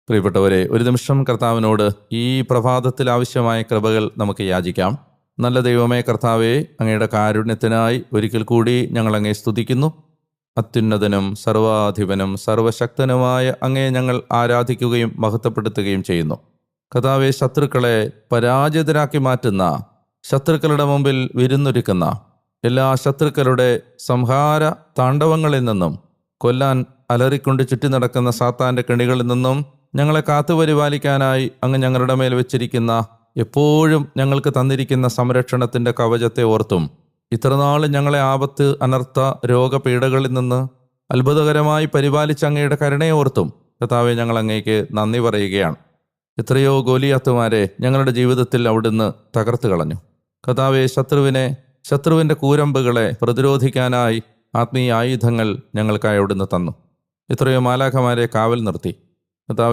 പ്രിയപ്പെട്ടവരെ, ഒരു നിമിഷം കർത്താവിനോട് ഈ പ്രഭാതത്തിൽ ആവശ്യമായ കൃപകൾ നമുക്ക് യാചിക്കാം. നല്ല ദൈവമേ കർത്താവേ, അങ്ങയുടെ കാരുണ്യത്തിനായി ഒരിക്കൽ കൂടി ഞങ്ങൾ അങ്ങയെ സ്തുതിക്കുന്നു. അത്യുന്നതനും സർവാധിപനും സർവശക്തനുമായ അങ്ങയെ ഞങ്ങൾ ആരാധിക്കുകയും മഹത്വപ്പെടുത്തുകയും ചെയ്യുന്നു. കർത്താവേ, ശത്രുക്കളെ പരാജിതരാക്കി മാറ്റുന്ന, ശത്രുക്കളുടെ മുമ്പിൽ വിരുന്നൊരുക്കുന്ന, എല്ലാ ശത്രുക്കളുടെ സംഹാര താണ്ഡവങ്ങളിൽ നിന്നും, കൊല്ലാൻ അലറിക്കൊണ്ട് ചുറ്റി നടക്കുന്ന സാത്താൻ്റെ കെണികളിൽ നിന്നും ഞങ്ങളെ കാത്തുപരിപാലിക്കാനായി അങ്ങ് ഞങ്ങളുടെ മേൽ വെച്ചിരിക്കുന്ന, എപ്പോഴും ഞങ്ങൾക്ക് തന്നിരിക്കുന്ന സംരക്ഷണത്തിൻ്റെ കവചത്തെ ഓർത്തും, ഇത്രനാൾ ഞങ്ങളെ ആപത്ത്, അനർത്ഥ, രോഗപീഠകളിൽ നിന്ന് അത്ഭുതകരമായി പരിപാലിച്ച അങ്ങയുടെ കരുണയെ ഓർത്തും കർത്താവെ, ഞങ്ങൾ അങ്ങേക്ക് നന്ദി പറയുകയാണ്. എത്രയോ ഗോലിയാത്തുമാരെ ഞങ്ങളുടെ ജീവിതത്തിൽ അവിടുന്ന് തകർത്ത് കളഞ്ഞു. കർത്താവെ, ശത്രുവിൻ്റെ കൂരമ്പുകളെ പ്രതിരോധിക്കാനായി ആത്മീയ ആയുധങ്ങൾ ഞങ്ങൾക്കായി അവിടുന്ന് തന്നു. എത്രയോ മാലാഖമാരെ കാവൽ നിർത്തി. കർത്താവെ,